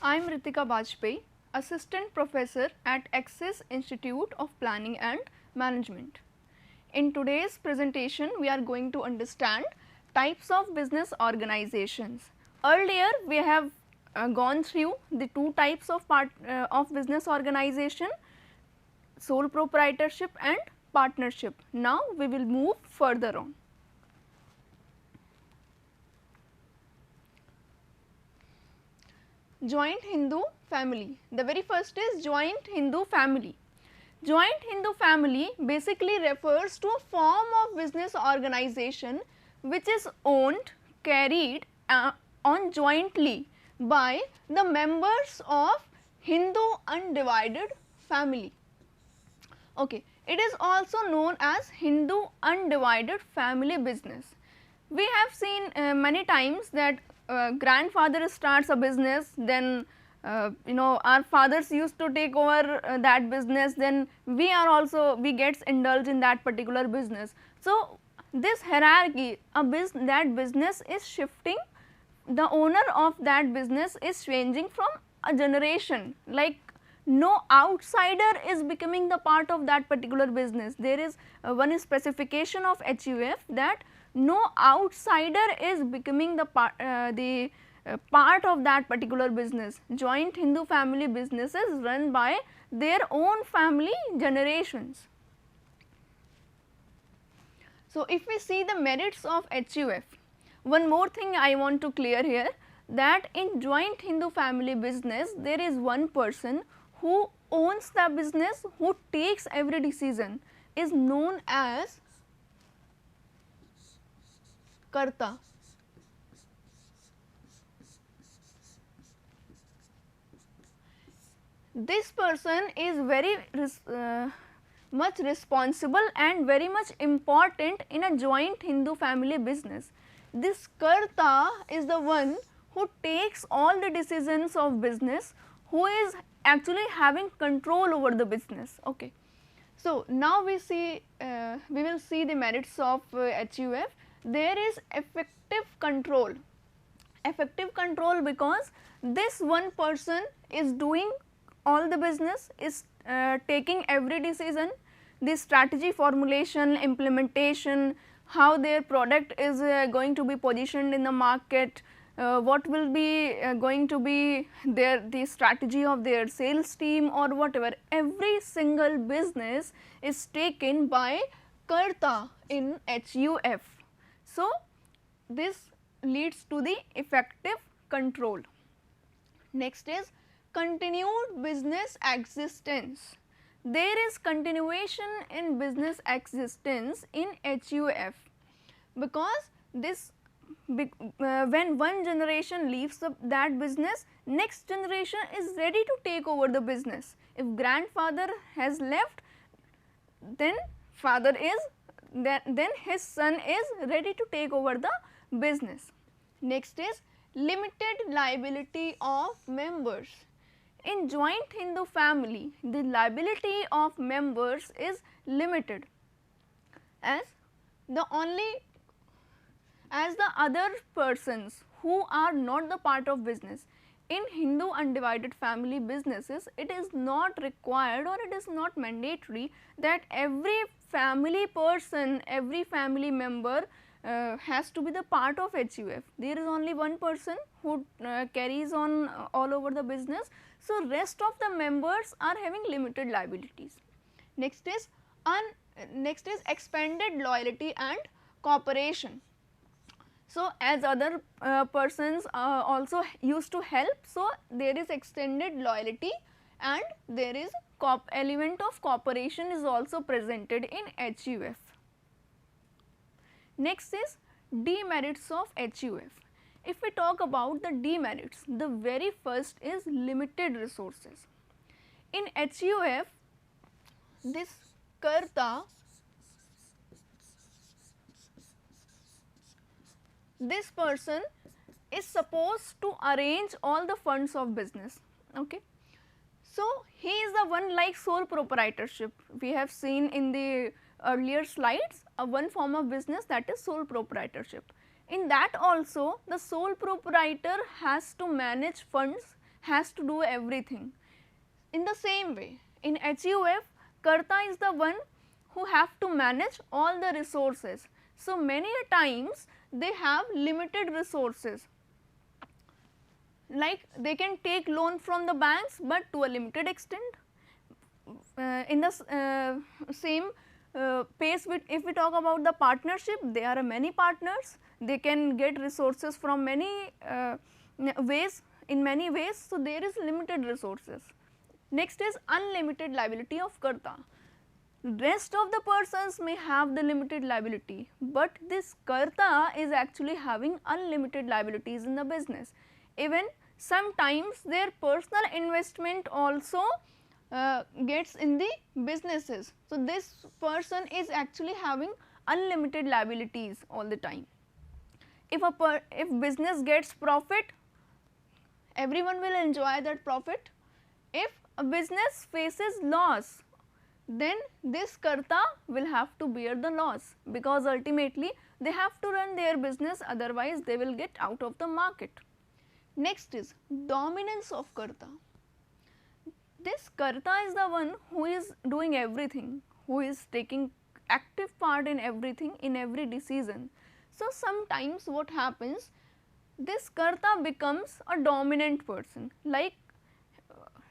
I am Ritika Bajpai, Assistant Professor at Axis Institute of Planning and Management. In today's presentation, we are going to understand types of business organizations. Earlier, we have gone through the two types of business organization, sole proprietorship and partnership. Now, we will move further on. Joint Hindu family. The very first is joint Hindu family. Joint Hindu family basically refers to a form of business organization which is owned, carried on jointly by the members of Hindu undivided family. Okay. It is also known as Hindu undivided family business. We have seen many times that grandfather starts a business, then our fathers used to take over that business, then we gets indulged in that particular business. So, this hierarchy, that business is shifting, the owner of that business is changing from a generation, like no outsider is becoming the part of that particular business. There is one specification of HUF that no outsider is becoming the part of that particular business. Joint Hindu family businesses run by their own family generations. So, if we see the merits of HUF, one more thing I want to clear here, that in joint Hindu family business there is one person who owns the business, who takes every decision, is known as Karta. This person is very much responsible and very much important in a joint Hindu family business. This Karta is the one who takes all the decisions of business, who is actually having control over the business. Okay. So, now we will see the merits of HUF. There is effective control because this one person is doing all the business, is taking every decision, the strategy formulation, implementation, how their product is going to be positioned in the market, what will be going to be the strategy of their sales team or whatever. Every single business is taken by Karta in HUF. So, this leads to the effective control. Next is continued business existence. There is continuation in business existence in HUF because this when one generation leaves that business, next generation is ready to take over the business. If grandfather has left, then then his son is ready to take over the business. Next is limited liability of members. In joint Hindu family, the liability of members is limited as the other persons who are not the part of business. In Hindu undivided family businesses, it is not required or it is not mandatory that every family person, every family member has to be the part of HUF. There is only one person who carries on all over the business. So, rest of the members are having limited liabilities. Next is expanded loyalty and cooperation. So, as other persons also used to help, so there is extended loyalty and there is element of cooperation is also presented in HUF. Next is demerits of HUF. If we talk about the demerits, the very first is limited resources. In HUF, this Karta, this person is supposed to arrange all the funds of business. Okay. So, he is the one like sole proprietorship. We have seen in the earlier slides one form of business, that is sole proprietorship. In that also the sole proprietor has to manage funds, has to do everything. In the same way, in HUF, Karta is the one who have to manage all the resources. So, many a times they have limited resources, like they can take loan from the banks, but to a limited extent. In the same pace, if we talk about the partnership, there are many partners, they can get resources from many ways, in many ways. So, there is limited resources. Next is unlimited liability of Karta. Rest of the persons may have the limited liability, but this Karta is actually having unlimited liabilities in the business. Even sometimes their personal investment also gets in the businesses. So, this person is actually having unlimited liabilities all the time. If business gets profit, everyone will enjoy that profit. If a business faces loss, then this Karta will have to bear the loss, because ultimately they have to run their business, otherwise they will get out of the market. Next is dominance of Karta. This Karta is the one who is doing everything, who is taking active part in everything, in every decision. So, sometimes what happens, this Karta becomes a dominant person, like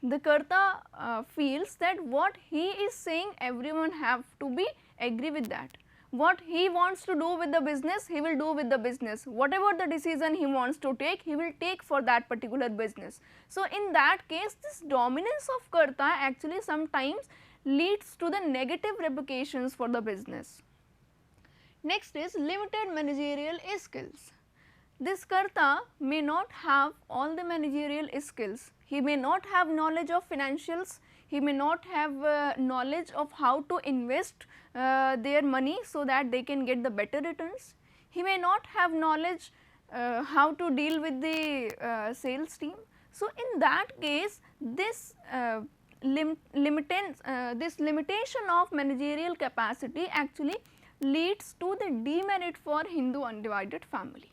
the Karta feels that what he is saying, everyone have to be agree with that. What he wants to do with the business, he will do with the business. Whatever the decision he wants to take, he will take for that particular business. So, in that case, this dominance of Karta actually sometimes leads to the negative repercussions for the business. Next is limited managerial skills. This Karta may not have all the managerial skills. He may not have knowledge of financials, he may not have knowledge of how to invest their money so that they can get the better returns. He may not have knowledge how to deal with the sales team. So, in that case, this limitation of managerial capacity actually leads to the demerit for Hindu undivided family.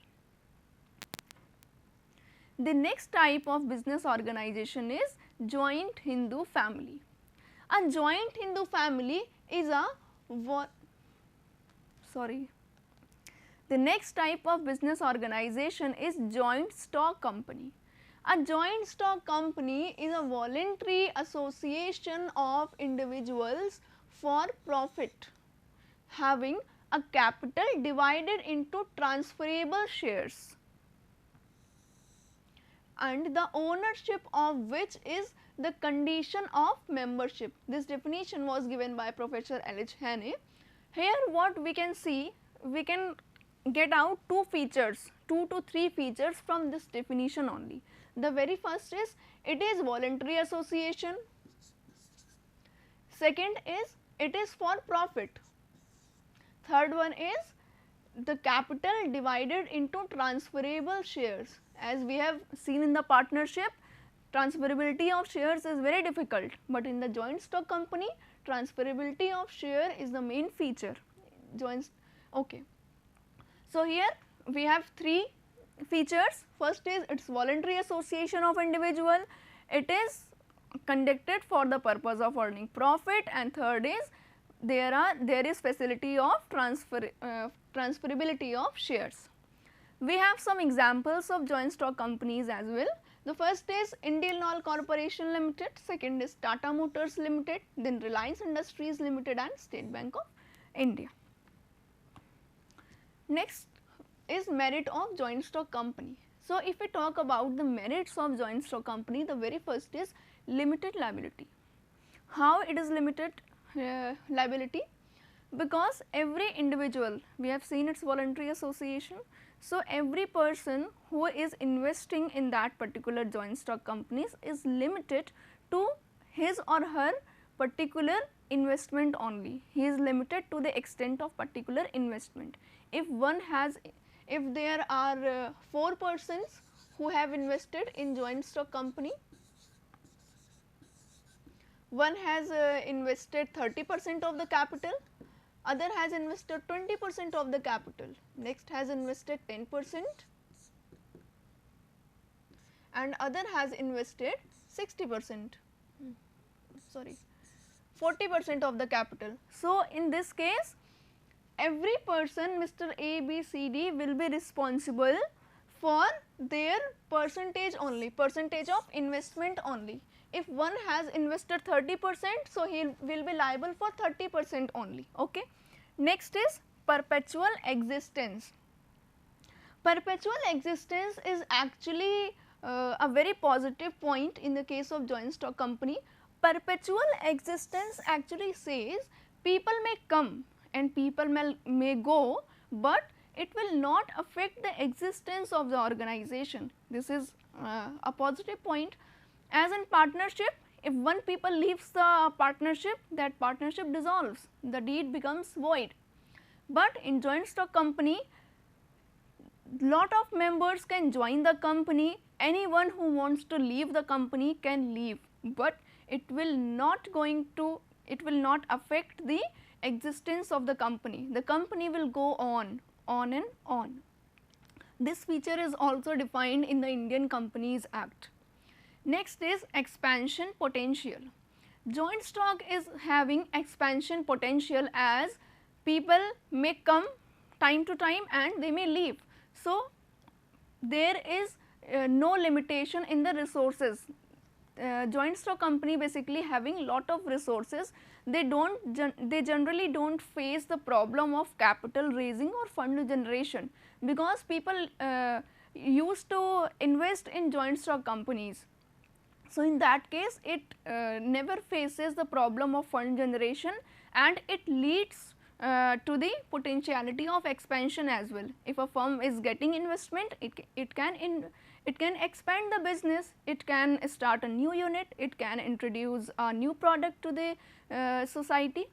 The next type of business organization is joint Hindu family. A joint Hindu family is the next type of business organization is joint stock company. A joint stock company is a voluntary association of individuals for profit, having a capital divided into transferable shares, and the ownership of which is the condition of membership. This definition was given by Professor L.H. Haney. Here what we can see, we can get out two to three features from this definition only. The very first is, it is voluntary association. Second is, it is for profit. Third one is the capital divided into transferable shares. As we have seen in the partnership, transferability of shares is very difficult, but in the joint stock company, transferability of share is the main feature. Okay. So, here we have three features. First is, it is voluntary association of individual, it is conducted for the purpose of earning profit, and third is, there is facility of transferability of shares. We have some examples of joint stock companies as well. The first is Indian Oil Corporation Limited, second is Tata Motors Limited, then Reliance Industries Limited and State Bank of India. Next is merit of joint stock company. So, if we talk about the merits of joint stock company, the very first is limited liability. How it is limited liability? Because every individual, we have seen its voluntary association. So, every person who is investing in that particular joint stock companies is limited to his or her particular investment only. He is limited to the extent of particular investment. If there are 4 persons who have invested in joint stock company, one has invested 30% of the capital, other has invested 20% of the capital, next has invested 10%, and other has invested 60%, sorry, 40% of the capital. So, in this case every person, Mr. A, B, C, D will be responsible for their percentage only, percentage of investment only. If one has invested 30%, so he will be liable for 30% only. Okay. Next is perpetual existence. Perpetual existence is actually a very positive point in the case of joint stock company. Perpetual existence actually says people may come and people may go, but it will not affect the existence of the organization. This is a positive point. As in partnership, if one people leaves the partnership, that partnership dissolves, the deed becomes void. But in joint stock company, lot of members can join the company, anyone who wants to leave the company can leave, but it will not affect the existence of the company. The company will go on and on. This feature is also defined in the Indian Companies Act. Next is expansion potential. Joint stock is having expansion potential as people may come time to time and they may leave. So, there is no limitation in the resources. Joint stock company basically having lot of resources, they generally do not face the problem of capital raising or fund generation, because people used to invest in joint stock companies. So, in that case it never faces the problem of fund generation, and it leads to the potentiality of expansion as well. If a firm is getting investment, it can expand the business, it can start a new unit, it can introduce a new product to the society.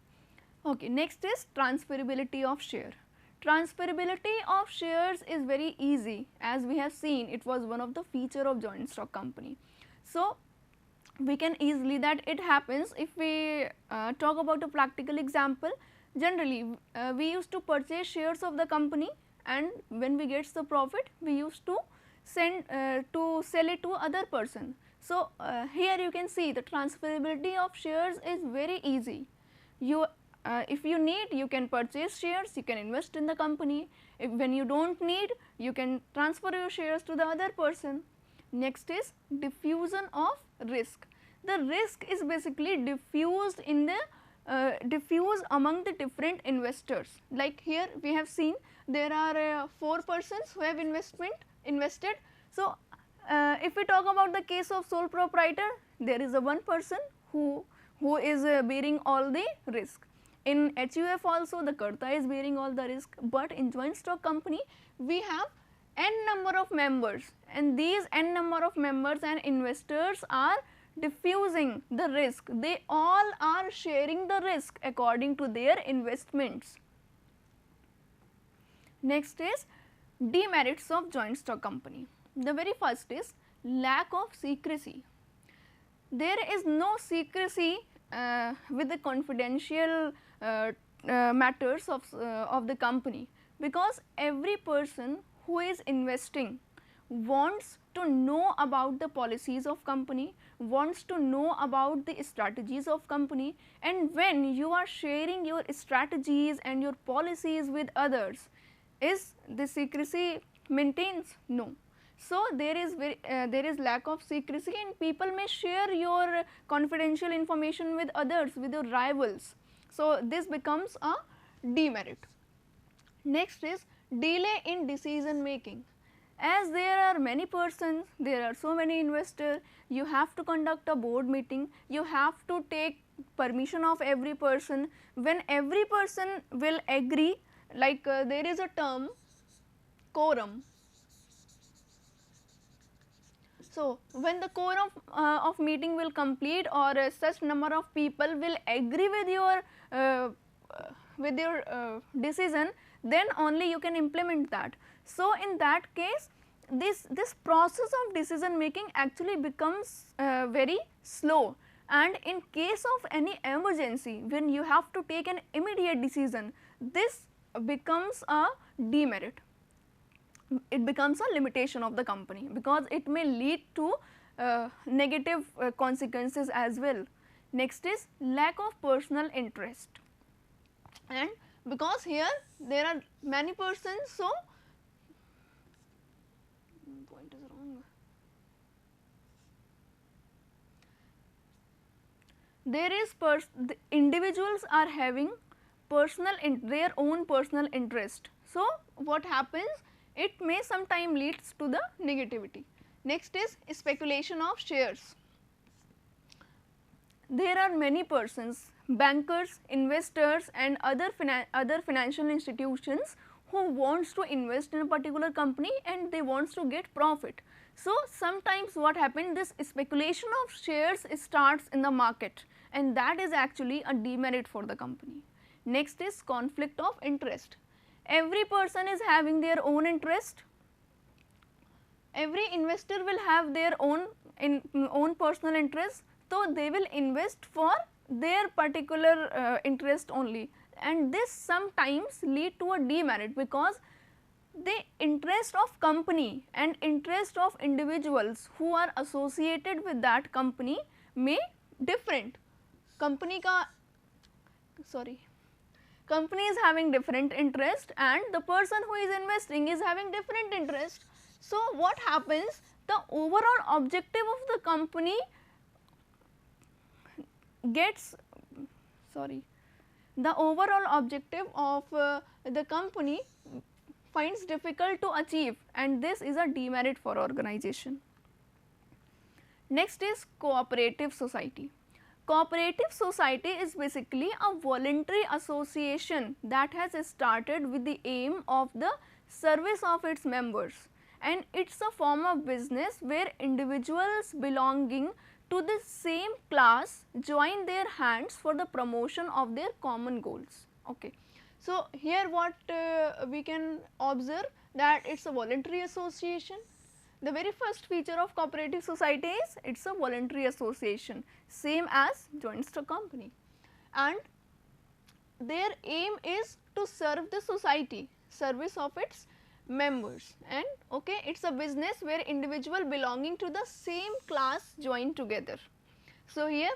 Okay. Next is transferability of share. Transferability of shares is very easy, as we have seen it was one of the feature of joint stock company. So, we can easily that it happens. If we talk about a practical example, generally we used to purchase shares of the company, and when we get the profit we used to sell it to other person. So, here you can see the transferability of shares is very easy. If you need, you can purchase shares, you can invest in the company. When you do not need, you can transfer your shares to the other person. Next is diffusion of risk. The risk is basically diffused in the diffuse among the different investors. Like here we have seen there are 4 persons who have invested. So, if we talk about the case of sole proprietor, there is a one person who is bearing all the risk. In HUF also the Karta is bearing all the risk, but in joint stock company we have n number of members, and these n number of members and investors are diffusing the risk. They all are sharing the risk according to their investments. Next is demerits of joint stock company. The very first is lack of secrecy. There is no secrecy with the confidential matters of the company, because every person who is investing wants to know about the policies of company, wants to know about the strategies of company, and when you are sharing your strategies and your policies with others, is the secrecy maintains? No. So, there is lack of secrecy, and people may share your confidential information with others, with your rivals. So, this becomes a demerit. Next is delay in decision making. As there are many persons, there are so many investors, you have to conduct a board meeting, you have to take permission of every person. When every person will agree, like there is a term quorum. So, when the quorum of meeting will complete, or such number of people will agree with your decision, then only you can implement that. So, in that case this process of decision making actually becomes very slow, and in case of any emergency, when you have to take an immediate decision, this becomes a demerit. it becomes a limitation of the company, because it may lead to negative consequences as well. Next is lack of personal interest, and because here there are many persons, so point is wrong. There is the individuals are having their own personal interest. So, what happens, it may sometime leads to the negativity. Next is speculation of shares. There are many persons, bankers, investors and other financial institutions who wants to invest in a particular company and they wants to get profit. So, sometimes what happens, this speculation of shares starts in the market, and that is actually a demerit for the company. Next is conflict of interest. Every person is having their own interest. Every investor will have their own personal interest, so they will invest for their particular interest only, and this sometimes lead to a demerit, because the interest of company and interest of individuals who are associated with that company may different. Company is having different interest and the person who is investing is having different interest. So, what happens, the overall objective of the company the overall objective of the company finds difficult to achieve, and this is a demerit for organization. Next is cooperative society. Cooperative society is basically a voluntary association that has started with the aim of the service of its members, and it is a form of business where individuals belonging to the same class join their hands for the promotion of their common goals. Okay. So, here what we can observe, that it is a voluntary association. The very first feature of cooperative society is it is a voluntary association, same as joint stock company, and their aim is to serve the society, service of its members, and okay, it is a business where individual belonging to the same class join together. So, here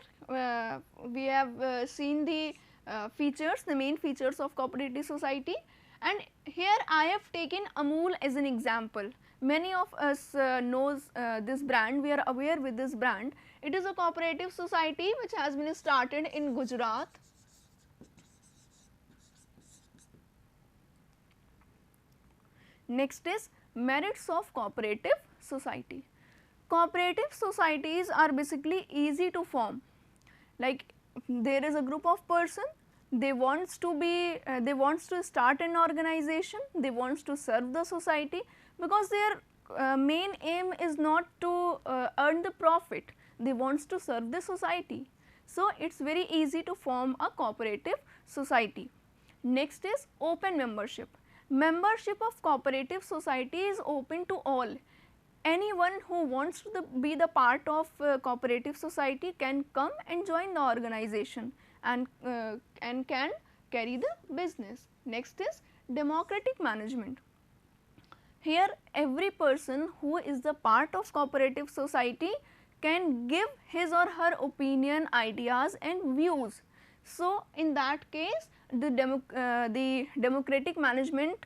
we have seen the features, the main features of cooperative society, and here I have taken Amul as an example. Many of us knows this brand, we are aware with this brand. It is a cooperative society which has been started in Gujarat. Next is merits of cooperative society. Cooperative societies are basically easy to form. Like there is a group of person, they wants to start an organization, they wants to serve the society, because their main aim is not to earn the profit, they wants to serve the society. So, it is very easy to form a cooperative society. Next is open membership. Membership of cooperative society is open to all. Anyone who wants to be the part of cooperative society can come and join the organization and can carry the business. Next is democratic management. Here every person who is the part of cooperative society can give his or her opinion, ideas and views. So, in that case the democratic management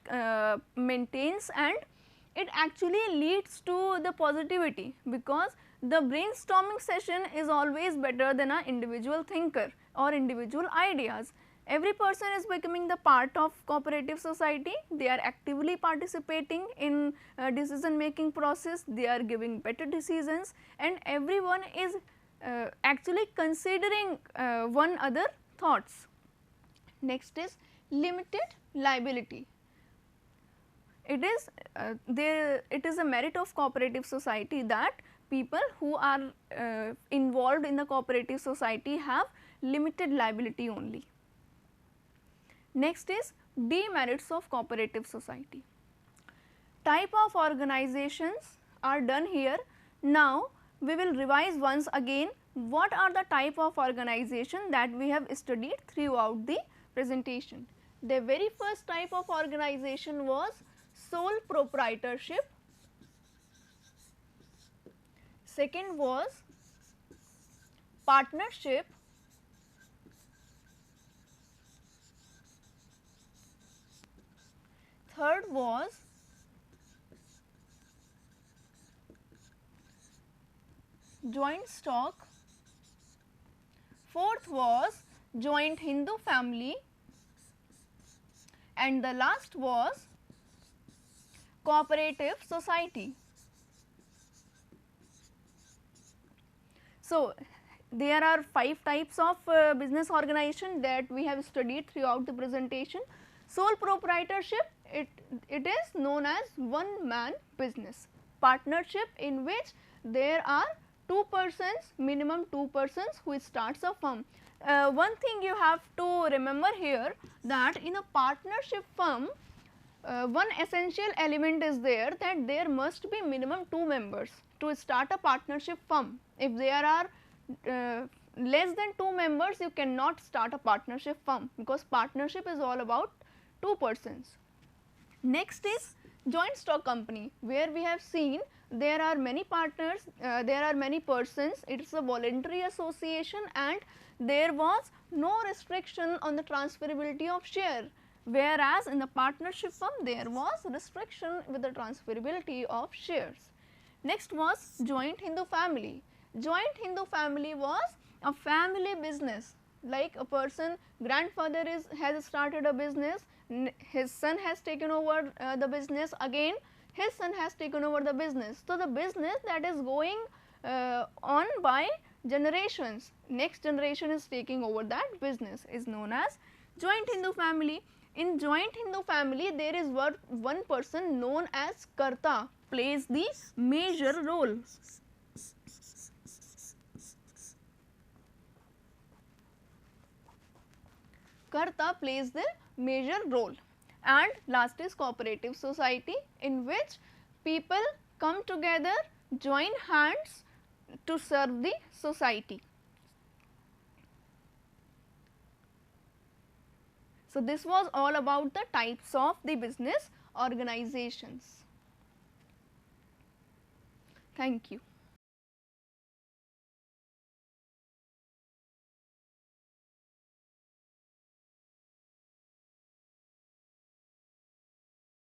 maintains, and it actually leads to the positivity, because the brainstorming session is always better than an individual thinker or individual ideas. Every person is becoming the part of cooperative society, they are actively participating in decision making process, they are giving better decisions, and everyone is actually considering one other thoughts. Next is limited liability. It is a merit of cooperative society that people who are involved in the cooperative society have limited liability only. Next is demerits of cooperative society. Type of organizations are done here. Now, we will revise once again what are the type of organization that we have studied throughout the presentation. The very first type of organization was sole proprietorship. Second was partnership. Third was joint stock. Fourth was joint Hindu family, and the last was cooperative society. So, there are 5 types of business organization that we have studied throughout the presentation. Sole proprietorship, it is known as one man business. Partnership, in which there are 2 persons, minimum 2 persons who starts a firm. One thing you have to remember here, that in a partnership firm, one essential element is there, that there must be minimum 2 members to start a partnership firm. If there are less than 2 members, you cannot start a partnership firm, because partnership is all about 2 persons. Next is joint stock company, where we have seen there are many partners, there are many persons, it is a voluntary association, and there was no restriction on the transferability of share, whereas in the partnership firm there was restriction with the transferability of shares. Next was joint Hindu family. Joint Hindu family was a family business, like a person, grandfather has started a business, his son has taken over the business, again his son has taken over the business. So, the business that is going on by generations, next generation is taking over that business, is known as joint Hindu family. In joint Hindu family, there is one person known as Karta plays the major role. Karta plays the major role. And last is cooperative society, in which people come together, join hands to serve the society. So, this was all about the types of the business organizations. Thank you.